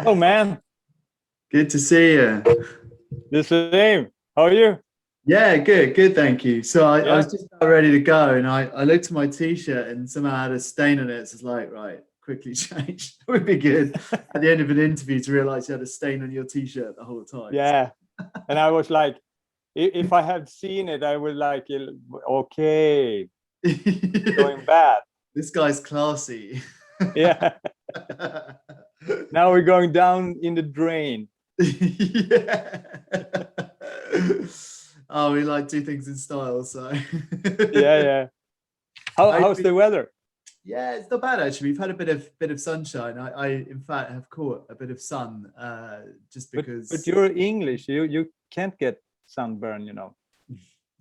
Oh man, Good to see you. the same. How are you? Yeah, good, thank you. So I was Yeah. just about ready to go, and I looked at my t-shirt and somehow had a stain on it. So it's like, right, quickly change. It would be good at the end of an interview to realize you had a stain on your t-shirt the whole time. Yeah. And I was like, if I had seen it, I would like, okay, going bad. This guy's classy. Yeah. Now we're going down in the drain. Yeah. Oh, we like do things in style, so Yeah. How's the weather? yeah, it's not bad actually. We've had a bit of sunshine. I in fact have caught a bit of sun just because. But you're English. You can't get sunburn, you know.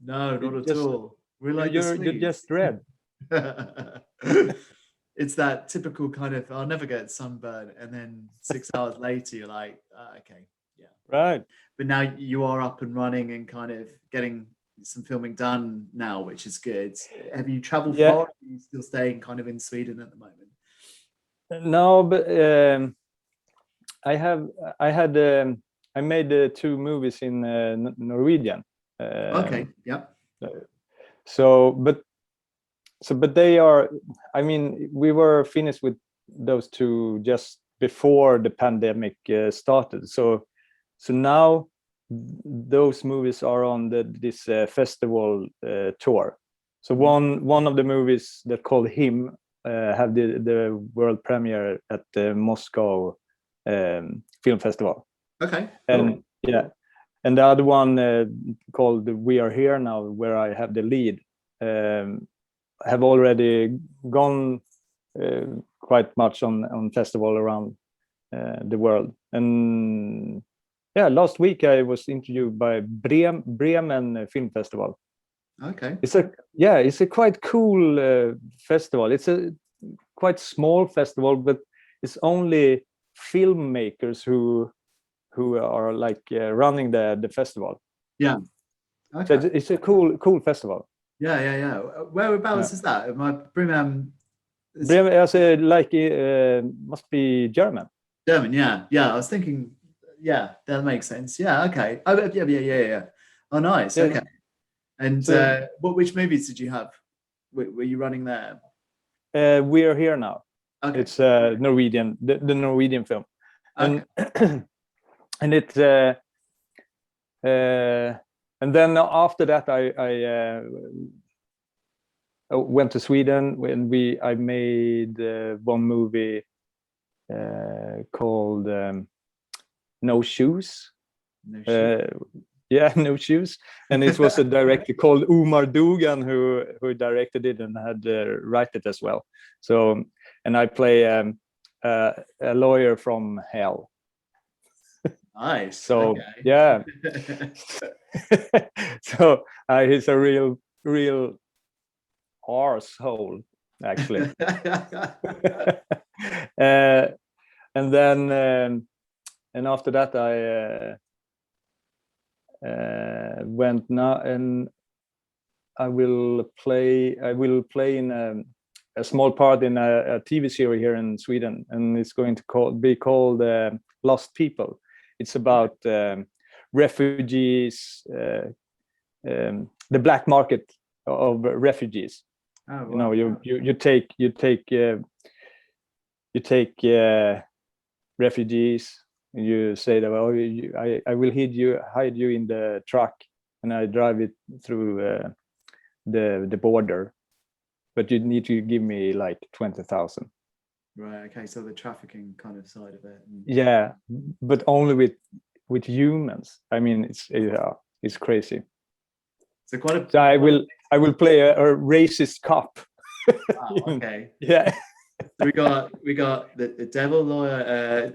No, not at all. We're like you're just red. It's that typical kind of I'll never get sunburn, and then 6 hours later you're like, okay, yeah, Right. but now you are up and running and kind of getting some filming done now, which is good. Have you traveled far? Are you still staying kind of in Sweden at the moment? No, but I made 2 movies in Norwegian. Okay, yeah. But they are. I mean, we were finished with those 2 just before the pandemic started. So now those movies are on this festival tour. So one of the movies that called Him have the world premiere at the Moscow Film Festival. Okay. And yeah, and the other one called We Are Here Now, where I have the lead, have already gone quite much on festival around the world. And yeah, last week I was interviewed by Bremen Film Festival. Okay. It's a quite cool festival. It's a quite small festival, but it's only filmmakers who are like running the festival. Yeah. Okay. So it's a cool festival. Yeah. Whereabouts is that? Bremen. Bremen, I say like must be German. German, yeah. I was thinking, yeah, that makes sense. Yeah, okay. Oh, yeah. Oh, nice. Yeah. Okay. And which movies did you have? Were you running there? We Are Here Now. Okay. It's Norwegian, the Norwegian film, and okay. and it's and then after that I went to Sweden when I made one movie called No Shoes. No Shoes. No Shoes, and it was a director called Omar Dugan who directed it and had write it as well. So, and I play a lawyer from hell. Nice. So okay. Yeah. So he's a real arsehole, actually. And then and after that I went now, and I will play in a small part in a TV series here in Sweden, and it's going to be called Lost People. It's about refugees, the black market of refugees. Oh, wow. You know, you take refugees. You say that, well, I will hide you in the truck, and I drive it through the border, but you need to give me like 20,000. Right. Okay. So the trafficking kind of side of it. Yeah, but only with humans. I mean, it's crazy. So quite so I will play a racist cop. Wow, okay. Yeah. So we got the devil lawyer,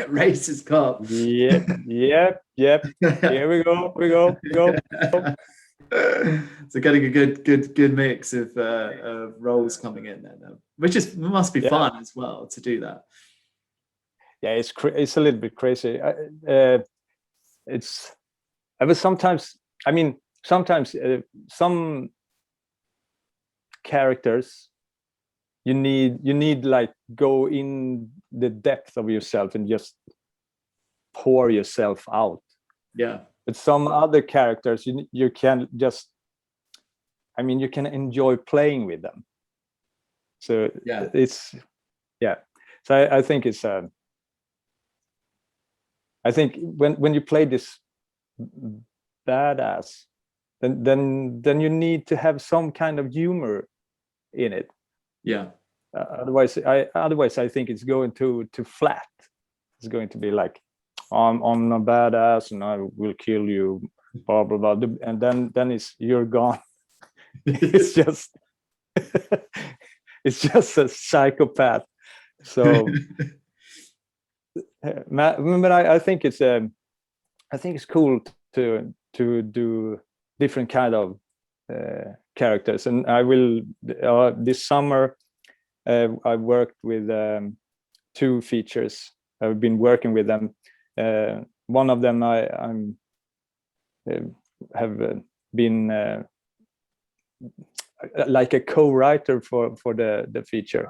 racist cop. Yep. Here we go. So getting a good mix of roles coming in there, which must be fun as well to do that. Yeah, it's a little bit crazy. Sometimes some characters you need like go in the depth of yourself and just pour yourself out. Yeah. But some other characters, you can just, I mean, you can enjoy playing with them. So Yeah. it's, yeah. So I think it's, I think when you play this badass, then you need to have some kind of humor in it. Yeah. Otherwise I think it's going to flat. It's going to be like, I'm a badass and I will kill you, blah blah blah, and then you're gone. It's just it's just a psychopath. So but I think it's cool to do different kind of characters, and I will this summer I worked with 2 features. I've been working with them. One of them I'm have been like a co-writer for the feature.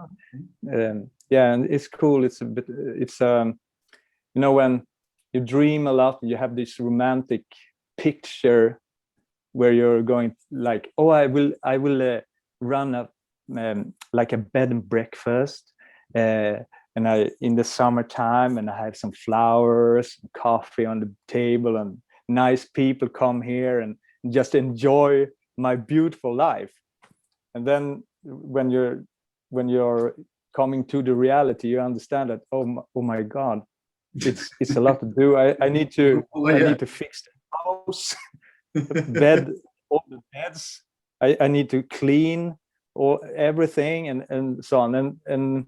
Yeah, and it's cool. It's a bit, it's you know, when you dream a lot, you have this romantic picture where you're going like, oh, I will run a like a bed and breakfast, and I in the summertime, and I have some flowers and coffee on the table, and nice people come here and just enjoy my beautiful life. And then when you're coming to the reality, you understand that, oh my God, it's a lot to do. I need to I need to fix the house, the bed, all the beds. I need to clean or everything, and so on. And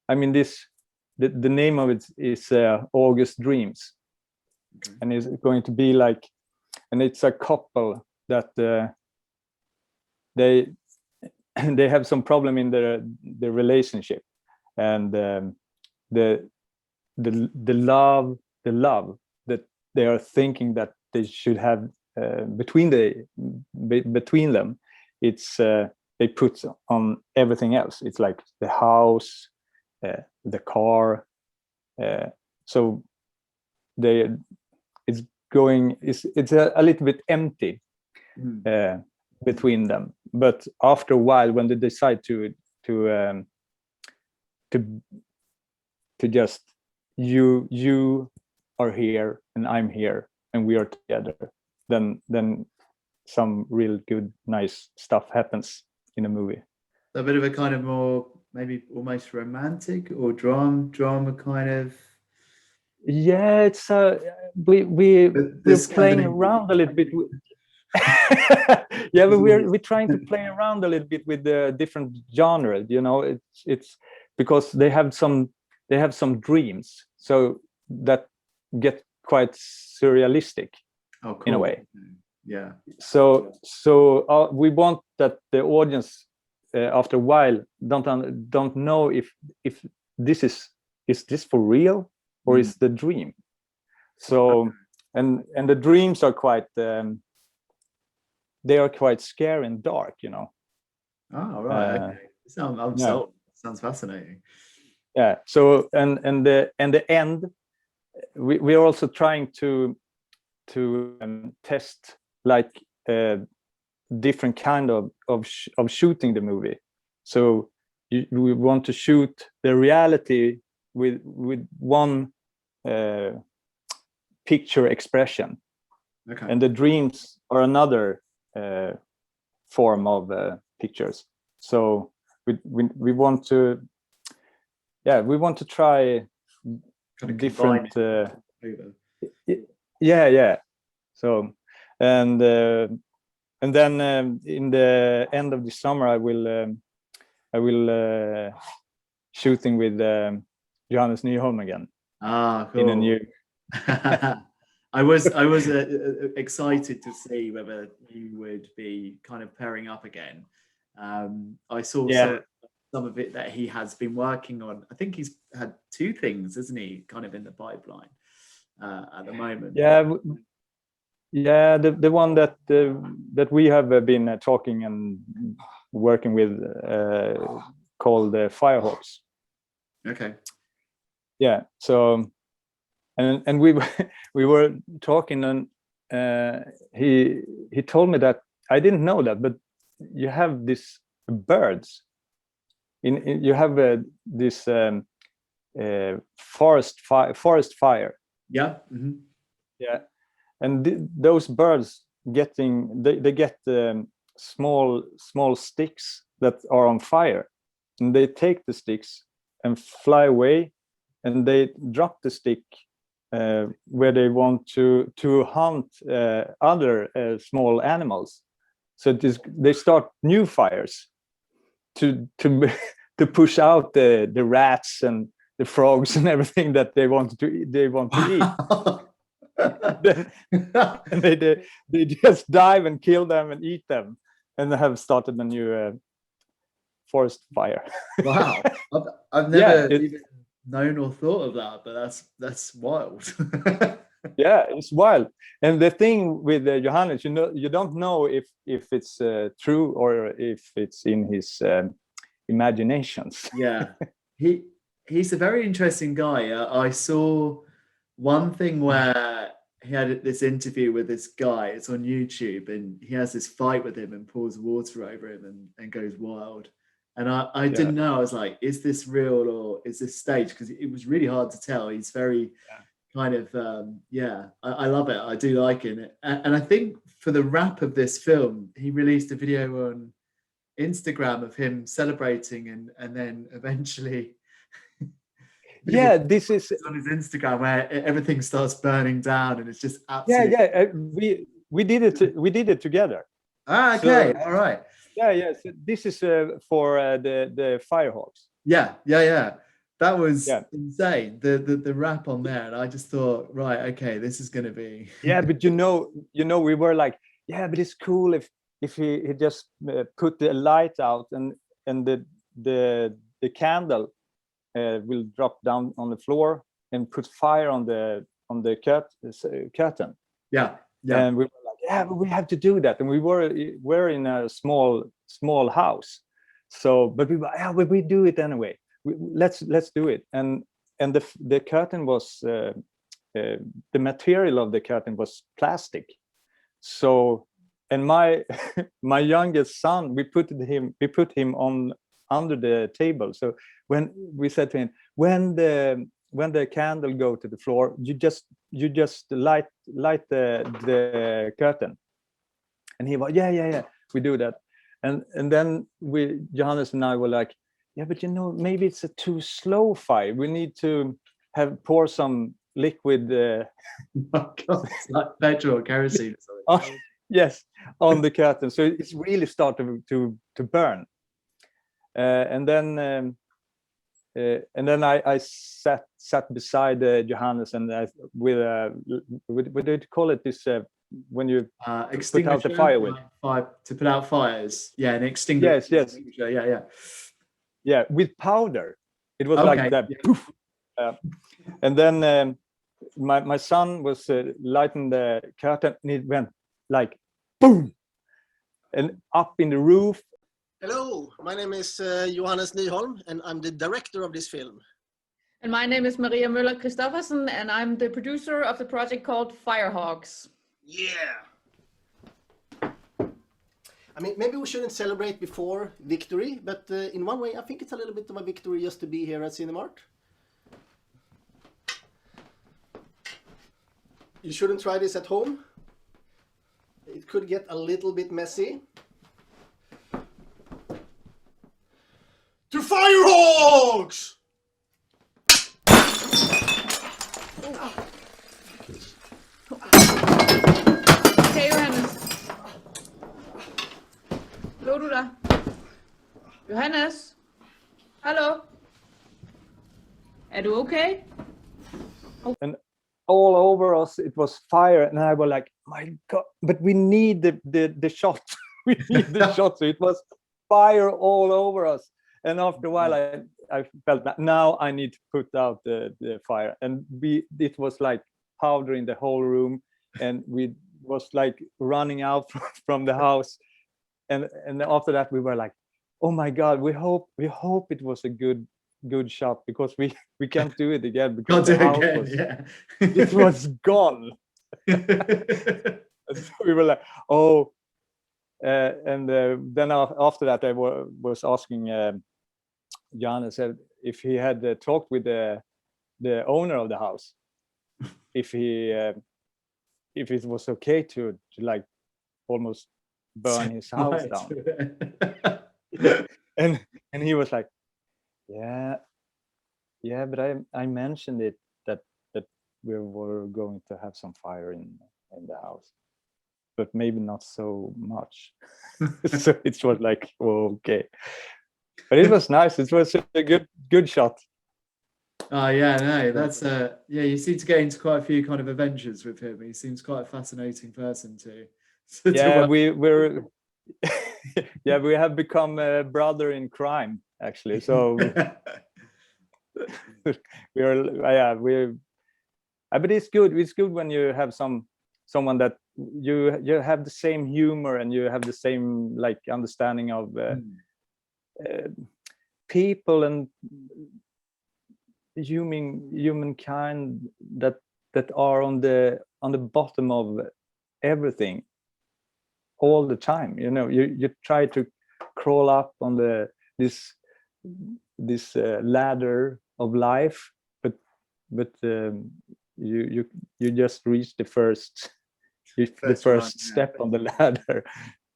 I mean, the name of it is August Dreams. Okay. And it's going to be like, and it's a couple that they have some problem in their relationship, and the love that they are thinking that they should have between them, it's they put on everything else. It's like the house, the car, so it's a little bit empty between them. But after a while, when they decide to just you are here and I'm here and we are together, then some real good, nice stuff happens in a movie. A bit of a kind of more maybe almost romantic or drama kind of. Yeah, it's we're playing around a little bit. Yeah, but we're trying to play around a little bit with the different genre. You know, it's because they have some dreams, so that get quite surrealistic. Oh, cool. In a way. Yeah. So we want that the audience after a while don't know if this is this for real or is the dream. So and the dreams are quite they are quite scary and dark, you know. Oh, right. Okay. Sounds fascinating. Yeah. So and the end, we are also trying to test like different kind of shooting the movie. So we want to shoot the reality with one picture expression. Okay. And the dreams are another form of pictures. So we want to try kind of different yeah. So and then in the end of the summer I will shooting with Johannes Nyholm again. Ah, cool. In a new I was excited to see whether you would be kind of pairing up again. I saw some of it that he has been working on. I think he's had 2 things, isn't he, kind of in the pipeline at the moment. Yeah, the one that we have been talking and working with called Firehawks. Okay. Yeah, so and we we were talking, and he told me that I didn't know that, but you have these birds you have this forest fire. Yeah. Mm-hmm. Yeah, and those birds they get small sticks that are on fire, and they take the sticks and fly away, and they drop the stick where they want to hunt other small animals. So they start new fires to to push out the rats and the frogs and everything that they want to eat. And they just dive and kill them and eat them, and have started a new forest fire. Wow, I've never even known or thought of that, but that's wild. Yeah, it's wild. And the thing with Johannes, you don't know if it's true or if it's in his imaginations. Yeah, he's a very interesting guy. I saw one thing where he had this interview with this guy. It's on YouTube, and he has this fight with him and pours water over him and goes wild. And I didn't know. I was like, is this real or is this staged? Because it was really hard to tell. He's very kind of, I love it. I do like it. And I think for the wrap of this film, he released a video on Instagram of him celebrating, and then eventually this is on his Instagram where everything starts burning down, and it's just absolutely we did it together. Okay, all right. So this is for the Firehawks. Yeah. That was insane. The rap on there, and I just thought, right, okay, this is gonna be. Yeah, but we were like, but it's cool if he just put the light out, and the candle will drop down on the floor and put fire on the curtain. Yeah. And we were like, but we have to do that. And we're in a small house, so but we were, we do it anyway. Let's do it. And the curtain was the material of the curtain was plastic. So, and my my youngest son, we put him on under the table. So when we said to him, when the candle go to the floor, you just light the curtain. And he was we do that. And then Johannes and I were like, but maybe it's a too slow fire. We need to pour some liquid it's like petrol or kerosene or something. Yes, on the curtain, so it's really started to burn. And then I sat beside Johannes, and with what do you call it? This when you put out the fire with to put out fires. Yeah, an extinguisher. Yes. Yeah, with powder. It was like that. Yeah. Poof. And then my son was lighting the curtain, and it went like boom, and up in the roof. Hello, my name is Johannes Nyholm, and I'm the director of this film. And my name is Maria Müller Christoffersen, and I'm the producer of the project called Firehawks. Yeah. I mean, maybe we shouldn't celebrate before victory, but in one way, I think it's a little bit of a victory just to be here at Cinemart. You shouldn't try this at home. It could get a little bit messy. To Firehawks! Okay, Johannes. Hallo du der. Johannes? Hallo? Er du okay? And all over us it was fire, and I was like, my God, but we need the shot. We need the shot. So it was fire all over us. And after a while I felt that now I need to put out the fire, and it was like powder in the whole room, and we was like running out from the house, and after that we were like, oh my God, we hope it was a good good shot because we can't do it again because Can't do the it house again. was, Yeah. it was gone. And so we were like, oh, and then after that I was asking Jan, I said if he had talked with the owner of the house, if it was okay to like almost burn his house down. and he was like, yeah, but I mentioned it that we were going to have some fire in the house, but maybe not so much. So it was like, oh, okay, but it was nice. It was a good shot. Oh yeah, no, that's yeah. You seem to get into quite a few kind of adventures with him. He seems quite a fascinating person to Yeah, work. we're yeah, we have become a brother in crime actually. So we're but it's good when you have someone that you have the same humor and you have the same like understanding of people and humankind that are on the bottom of everything all the time. You know, you try to crawl up on this ladder of life, but you just reach the first step on the ladder.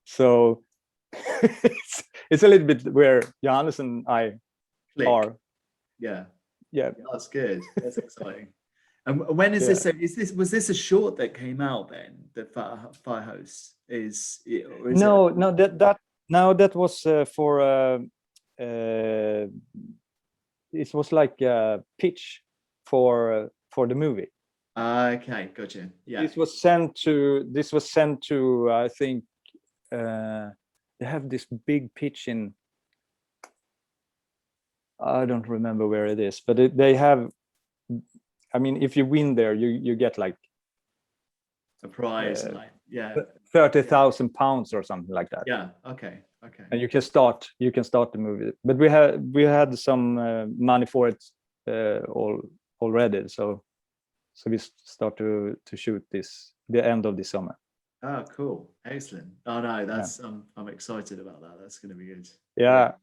So it's a little bit where Johannes and I are. Yeah, yeah, that's good. That's exciting. And when is this? Was this a short that came out then? The Firehouse is no, that was for it was like a pitch for the movie. Okay, gotcha. Yeah, This was sent to I think they have this big pitch in, I don't remember where it is, but they have, I mean, if you win there, you get like a prize, like 30,000 pounds or something like that. Yeah. Okay. And you can start the movie, but we had some money for it already, so we start to shoot the end of the summer. Oh, cool, excellent. Oh no, that's I'm excited about that. That's going to be good. Yeah.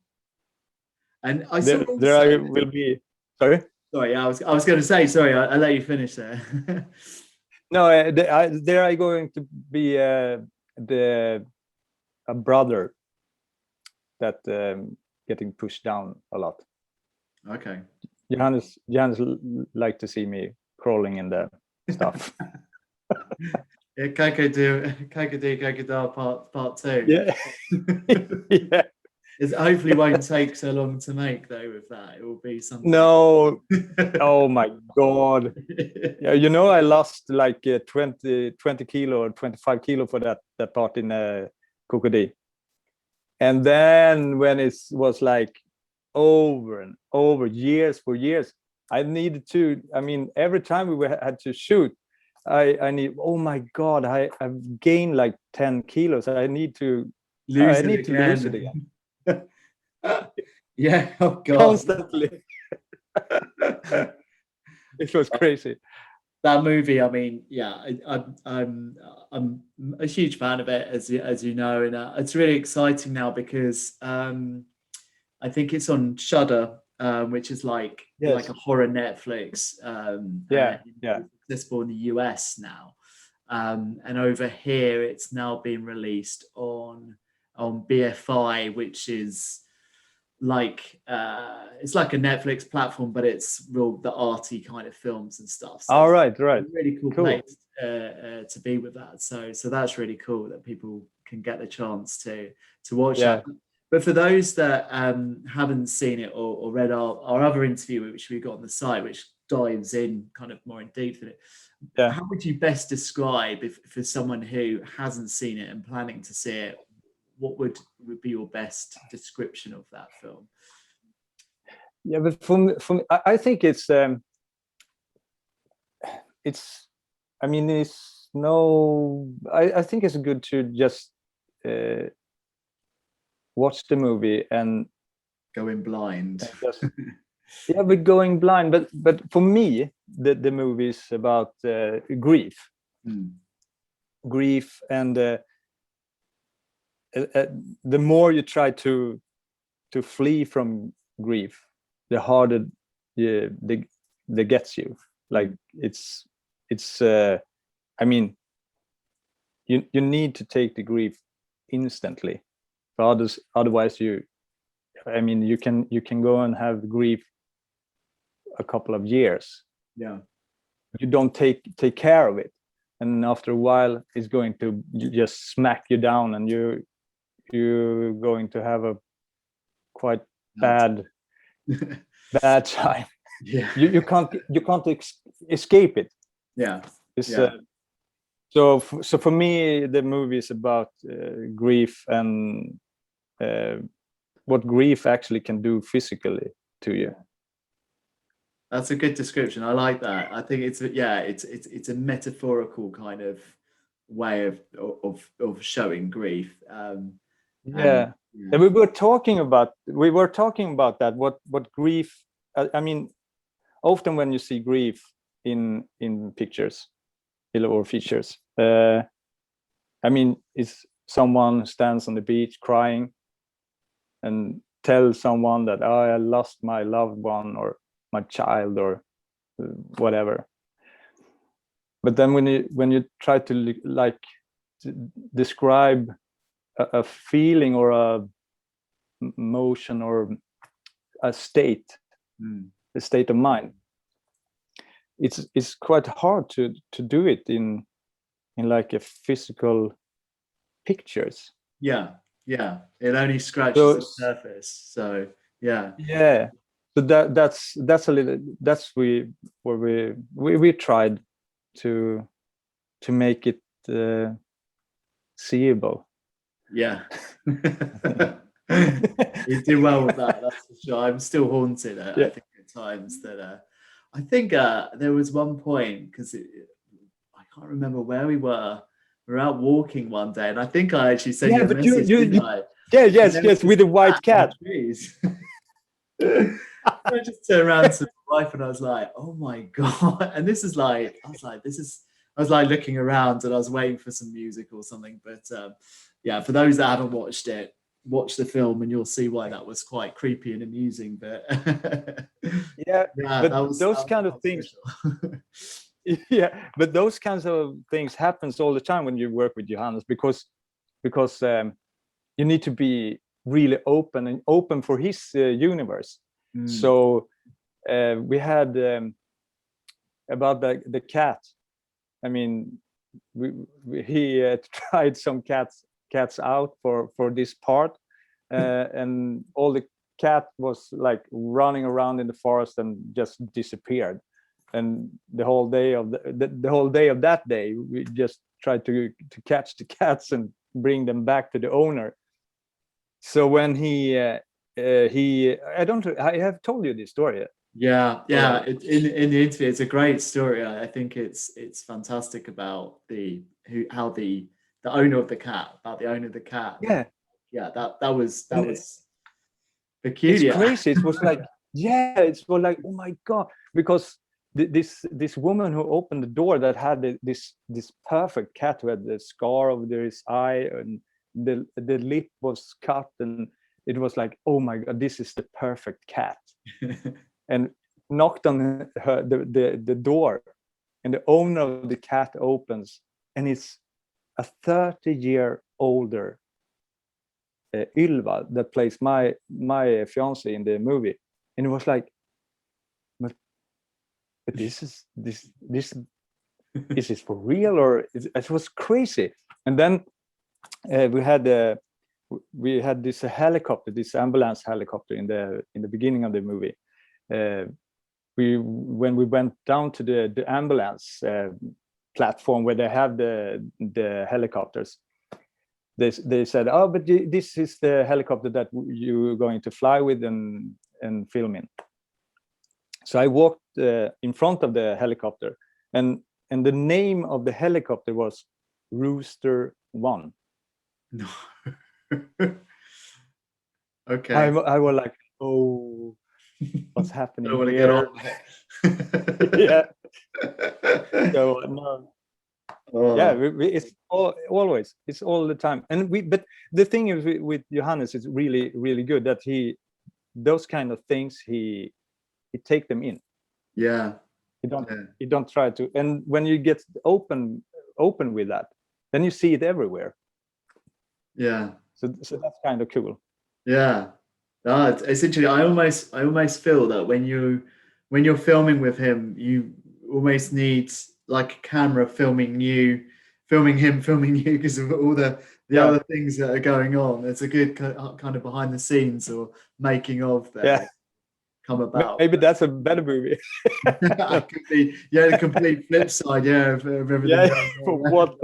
And I there saw I will be. Sorry. Sorry, I was going to say. Sorry, I let you finish there. No, there I going to be a brother that getting pushed down a lot. Okay. Johannes like to see me crawling in the stuff. Yeah, Koka-Di Koka-Da part 2. Yeah. Yeah. It hopefully won't take so long to make though. With that, it will be something. No. Oh my God. Yeah, you know, I lost like 20 kilo or 25 kilo for that part in Koka-Di. And then when it was like over and over, years for years, I needed to, I mean, every time we had to shoot, I need, oh my God, I've gained like 10 kilos. I need to lose it again. Yeah, oh God. Constantly. It was crazy. That movie, I mean, yeah, I'm a huge fan of it, as you know, and it's really exciting now because I think it's on Shudder, which is like a horror Netflix. It's accessible in the US now, and over here it's now being released on BFI, which is like it's like a Netflix platform, but it's the arty kind of films and stuff. So all right, really cool place to be with that. So that's really cool that people can get the chance to watch that. But for those that haven't seen it or read our other interview, which we got on the site, which dives in kind of more in depth in it, how would you best describe, if for someone who hasn't seen it and planning to see it, what would be your best description of that film? Yeah, but for me, I think it's I mean, it's no, I think it's good to just watch the movie and go in blind. Yeah, we're going blind. But for me, the movie is about grief. Grief, and the more you try to flee from grief, the harder they gets you. Like it's I mean, you need to take the grief instantly. For others, otherwise you can go and have grief a couple of years. Yeah. You don't take care of it, and after a while it's going to just smack you down, and you're going to have a quite bad time. Yeah. You can't escape it. Yeah. It's, Yeah. so for me, the movie is about grief and what grief actually can do physically to you. That's a good description. I like that. I think it's a metaphorical kind of way of showing grief. And we were talking about that. What grief? I mean, often when you see grief in pictures or features, I mean, it's someone stands on the beach crying and tells someone that, oh, I lost my loved one or my child or whatever. But then when you try to describe a feeling or a motion or a state of mind, it's quite hard to do it in like a physical pictures. Yeah, it only scratches the surface. So yeah. So that's a little, that's where we tried to make it seeable. Yeah. You do well with that, that's for sure. I'm still haunted I think at times that I think there was one point, because I can't remember where we were. We were out walking one day, and I think I actually sent you a message. Yes, with the white cat. I just turned around to my wife and I was like, "Oh my god!" And this is like, I was like looking around and I was waiting for some music or something. But yeah, for those that haven't watched it, watch the film and you'll see why that was quite creepy and amusing. But but those kind of things. Yeah, but those kinds of things happens all the time when you work with Johannes, because you need to be really open for his universe. So we had about the cat. I mean, he tried some cats out for this part, and all the cat was like running around in the forest and just disappeared. And the whole day of that day, we just tried to catch the cats and bring them back to the owner. So when I have told you this story. Yeah. In the interview, it's a great story. I think it's fantastic about how the owner of the cat, that was peculiar. It's crazy. It was like, oh my god, because this woman who opened the door that had this perfect cat who had the scar over his eye and the lip was cut, and it was like, oh my god, this is the perfect cat. And knocked on the door, and the owner of the cat opens, and it's a 30-year older Ylva that plays my fiance in the movie. And it was like, but this is for real, or it was crazy. And then we had this helicopter, this ambulance helicopter in the beginning of the movie. When we went down to the ambulance platform where they have the helicopters, they said, oh, but this is the helicopter that you're going to fly with and film in. So I walked in front of the helicopter, and the name of the helicopter was Rooster 1. No. Okay. I was like, oh, what's happening I don't want to here. get on. Yeah. So no. Oh. Yeah, it's always, it's all the time. And but the thing is with Johannes, it's really, really good that those kind of things, he take them in. Yeah. You don't try to, and when you get open with that, then you see it everywhere. Yeah. So that's kind of cool. Yeah. It's interesting. I almost feel that when you're filming with him, you almost need like a camera filming him, filming you, because of all the other things that are going on. It's a good kind of behind the scenes or making of that come about. Maybe that's a better movie. It could be, the complete flip side, of everything. For what?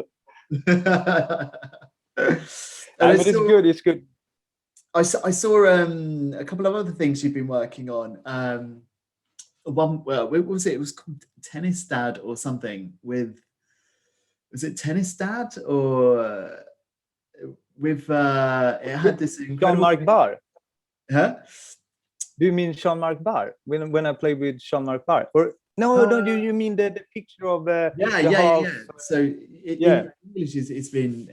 And but it's good. I saw a couple of other things you've been working on. One, well, what was it? It was called Tennis Dad or something. Was it Tennis Dad or with? It had this incredible. Jean-Marc Barr. Huh? Do you mean Jean-Marc Barr? When I played with Jean-Marc Barr, or no? You mean the picture of yeah. So in English, it's been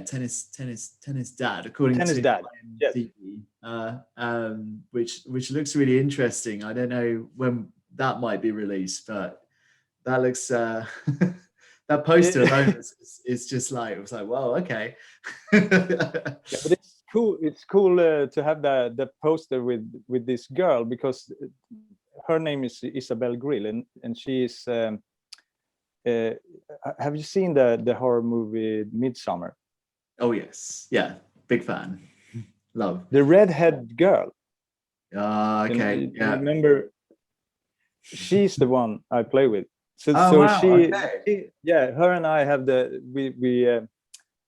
Tennis Dad, according Tennis to Dad. Yes. Which looks really interesting. I don't know when that might be released, but that looks that poster alone is just like, it was like, wow, okay. But it's cool. It's cool to have the poster with this girl, because her name is Isabelle Grill, and she is. Have you seen the horror movie Midsummer? Oh yes, yeah, big fan. Love the redhead girl. Okay. You remember? She's the one I play with. So wow, she, her and I have we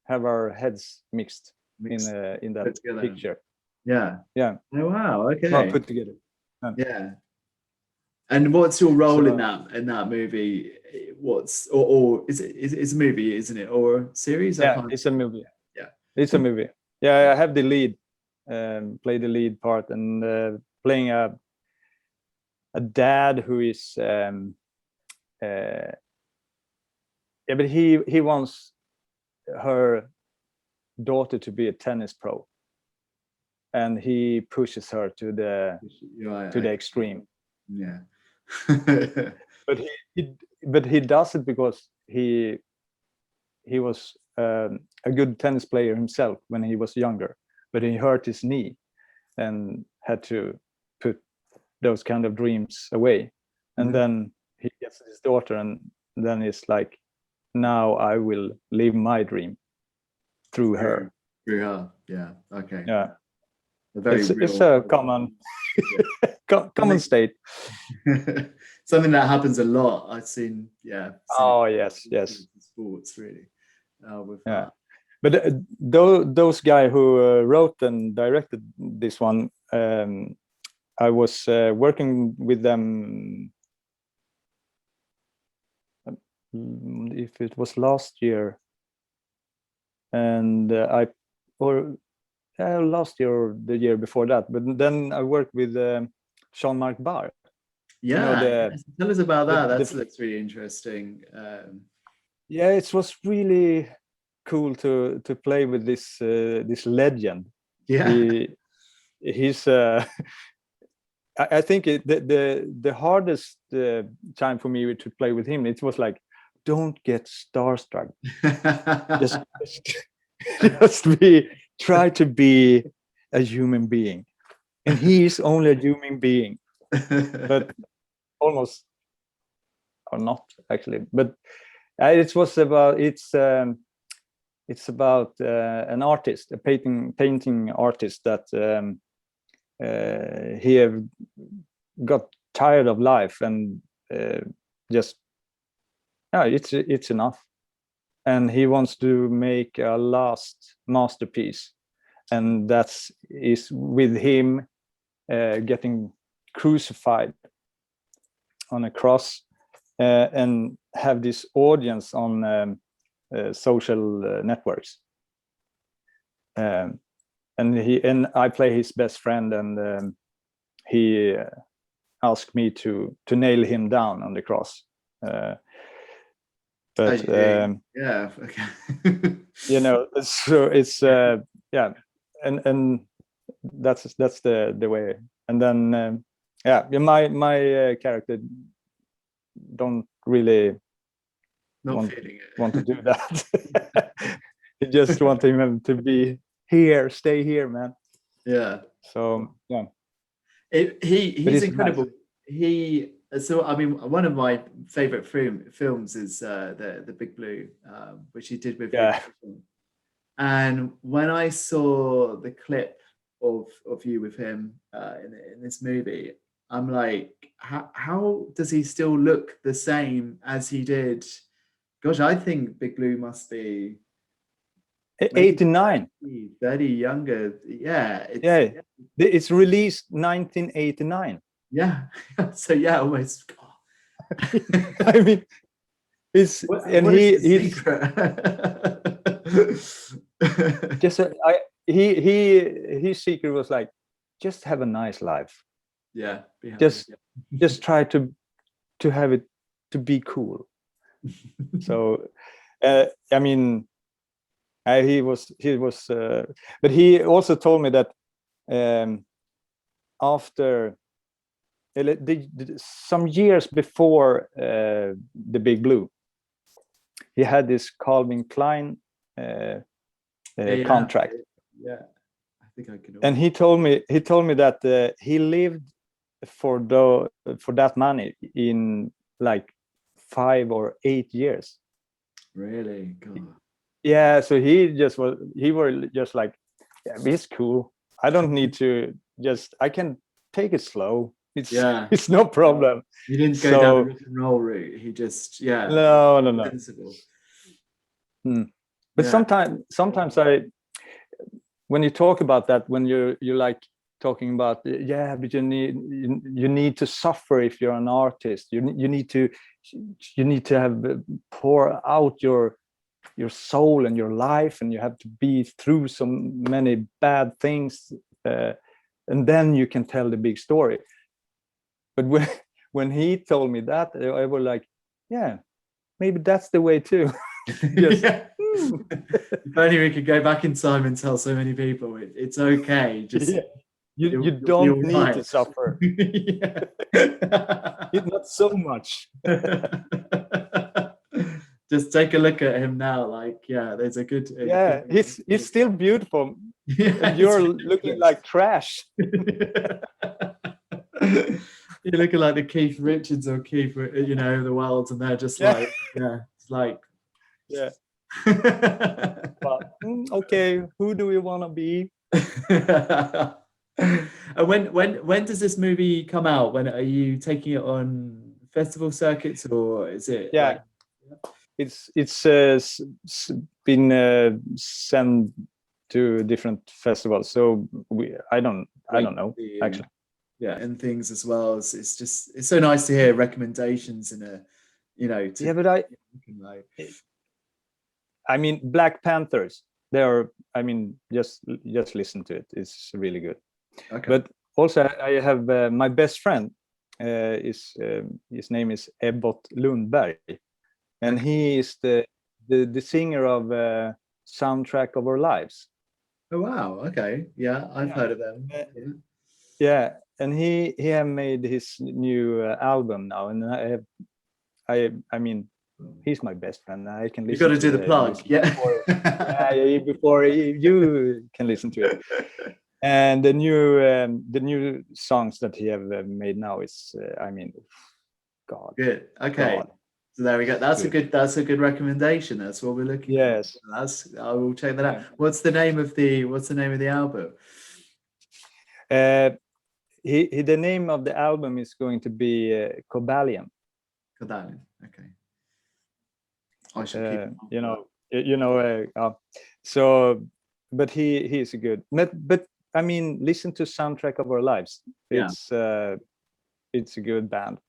have our heads mixed in that picture. Yeah. Oh wow, okay. Well, put together. Yeah. And what's your role in that movie? What's or is it's a movie, isn't it, or a series? It's a movie. It's a movie. I have the lead, play the lead part, and playing a dad who is but he wants her daughter to be a tennis pro, and he pushes her to the extreme. Yeah. but he does it because he was a good tennis player himself when he was younger, but he hurt his knee and had to put those kind of dreams away. And then he gets his daughter, and then it's like, now I will live my dream through her. Yeah. Okay. Yeah. It's a common common state. Something that happens a lot. I've seen. Oh yes. Sports really. But those guy who wrote and directed this one, I was working with them. If it was last year, and last year or the year before that, but then I worked with Jean-Marc Barr. Tell us about that. That's really interesting. It was really cool to play with this legend. He's I think the hardest time for me to play with him, it was like, don't get starstruck. just try to be a human being, and he's only a human being, but almost, or not actually. But it was about it's about an artist, a painting artist that he have got tired of life and just it's enough, and he wants to make a last masterpiece, and is with him getting crucified on a cross, and have this audience on social networks, and I play his best friend, and he asked me to nail him down on the cross. But yeah, okay. you know, so it's yeah, and that's the way. And then my character don't really Not feeling it. want to do that. He just want him to be here, stay here, man. Yeah. So yeah, he's incredible. Nice. So I mean, one of my favorite films is the Big Blue, which he did with you. And when I saw the clip of you with him in this movie, I'm like, how does he still look the same as he did? Gosh, I think Big Blue must be 89, 30 younger. Yeah, it's released 1989. Yeah, so yeah, almost. I mean, he's just his secret was like, just have a nice life. Yeah, just try to have it to be cool. So I mean, he was but he also told me that after some years before the Big Blue, he had this Calvin Klein contract. Yeah, I think I can. And he told me that he lived for that money in like 5 or 8 years. Really? God. Yeah, so he were just like, yeah, it's cool. I don't need to I can take it slow. It's no problem. He didn't go down the rock and roll route. He just no. But sometimes when you talk about that, when you're like talking about but you need to suffer if you're an artist. You need to have pour out your soul and your life, and you have to be through so many bad things, and then you can tell the big story. But when he told me that, I was like, yeah, maybe that's the way too. If only we could go back in time and tell so many people it's okay. Just you don't need to suffer. Not so much. Just take a look at him now. Like, there's a good. He's still beautiful. And you're looking like trash. You're looking like the Keith Richards or Keith, the world, and they're just like, it's like, But, okay, who do we want to be? And when does this movie come out? When are you taking it on festival circuits, or is it? It's been sent to different festivals, so I don't know actually. And things as well. It's so nice to hear recommendations in but I mean, Black Panthers, just listen to it. It's really good. Okay. But also I have my best friend his name is Ebbot Lundberg, and he is the singer of Soundtrack of Our Lives. Oh wow, okay. Yeah, I've heard of them. And he have made his new album now, and I mean, he's my best friend. I can listen. You got to do the plug, before you can listen to it. And the new songs that he have made now is, God. Good. Okay. God. So there we go. That's a good recommendation. That's what we're looking for. I will check that out. What's the name of the album? The name of the album is going to be Cobalion. Cobalion. Okay. I should keep so, but he is good. But I mean, listen to Soundtrack of Our Lives. It's a good band.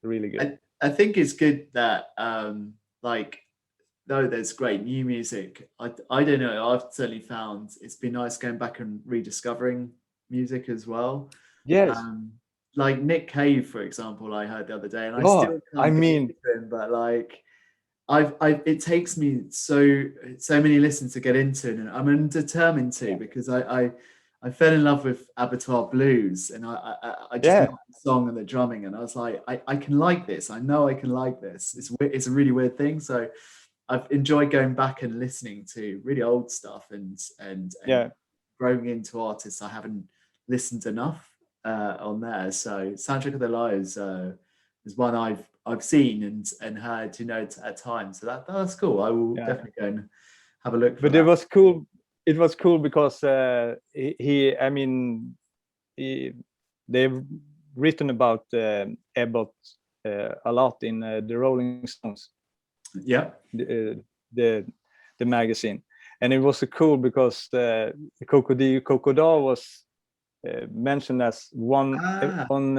Really good. I think it's good that though there's great new music, I don't know, I've certainly found it's been nice going back and rediscovering music as well. Yes. like Nick Cave, for example, I heard the other day, and I Oh, still can't I get mean, into him, but like it takes me so many listens to get into it, and I'm determined to, because I fell in love with Abattoir Blues, and I just Yeah. love the song and the drumming, and I was like, I can like this. I know I can like this. It's a really weird thing. So I've enjoyed going back and listening to really old stuff and Yeah. growing into artists I haven't listened enough on there. So Soundtrack of Their Lives is one I've seen and heard, you know, at times. So that's cool. I will definitely go and have a look for But that. it was cool. It was cool because they've written about Abbott a lot in the Rolling Stones, Yeah. the magazine, and it was cool because the Koka-Di Koka-Da was mentioned as one on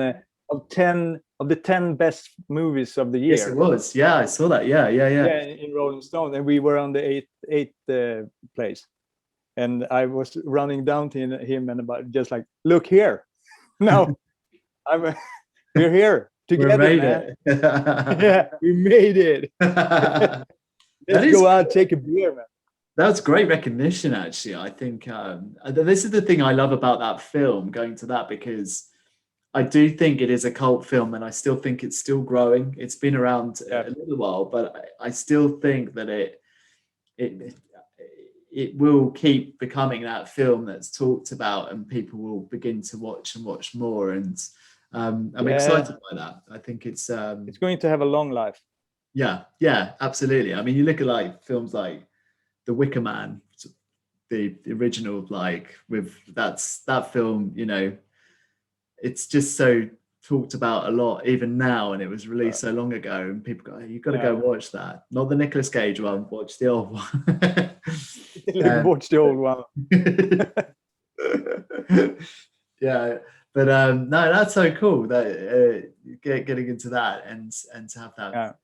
of the 10 best movies of the year. Yes, it was. Yeah, I saw that. Yeah, in Rolling Stone, and we were on the eighth place. And I was running down to him and about just like, look here, now we're here together, we made man. it. Yeah, we made it. Let's go out and take a beer, man. That's great recognition, actually. I think this is the thing I love about that film, going to that, because I do think it is a cult film, and I still think it's still growing. It's been around a little while, but I still think that it will keep becoming that film that's talked about, and people will begin to watch more. And I'm excited by that. I think it's going to have a long life. Yeah, absolutely. I mean, you look at like films like The Wicker Man, the original, like with that film, you know, it's just so talked about a lot even now, and it was released so long ago, and people go, you've got to go watch that. Not the Nicolas Cage one, watch the old one. Watch the old one. Yeah, but no, that's so cool that getting into that and to have that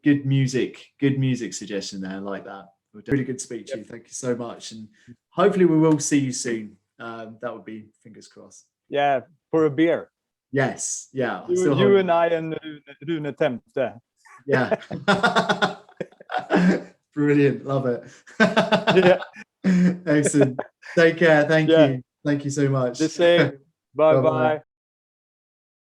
good music suggestion there. I like that. Really good speech. Thank you so much, and hopefully we will see you soon. That would be, fingers crossed. Yeah, for a beer. Yes, yeah. You and I and Rune attempt there. Yeah. Brilliant, love it. Yeah. Excellent. Take care. Thank you so much. The same. Bye.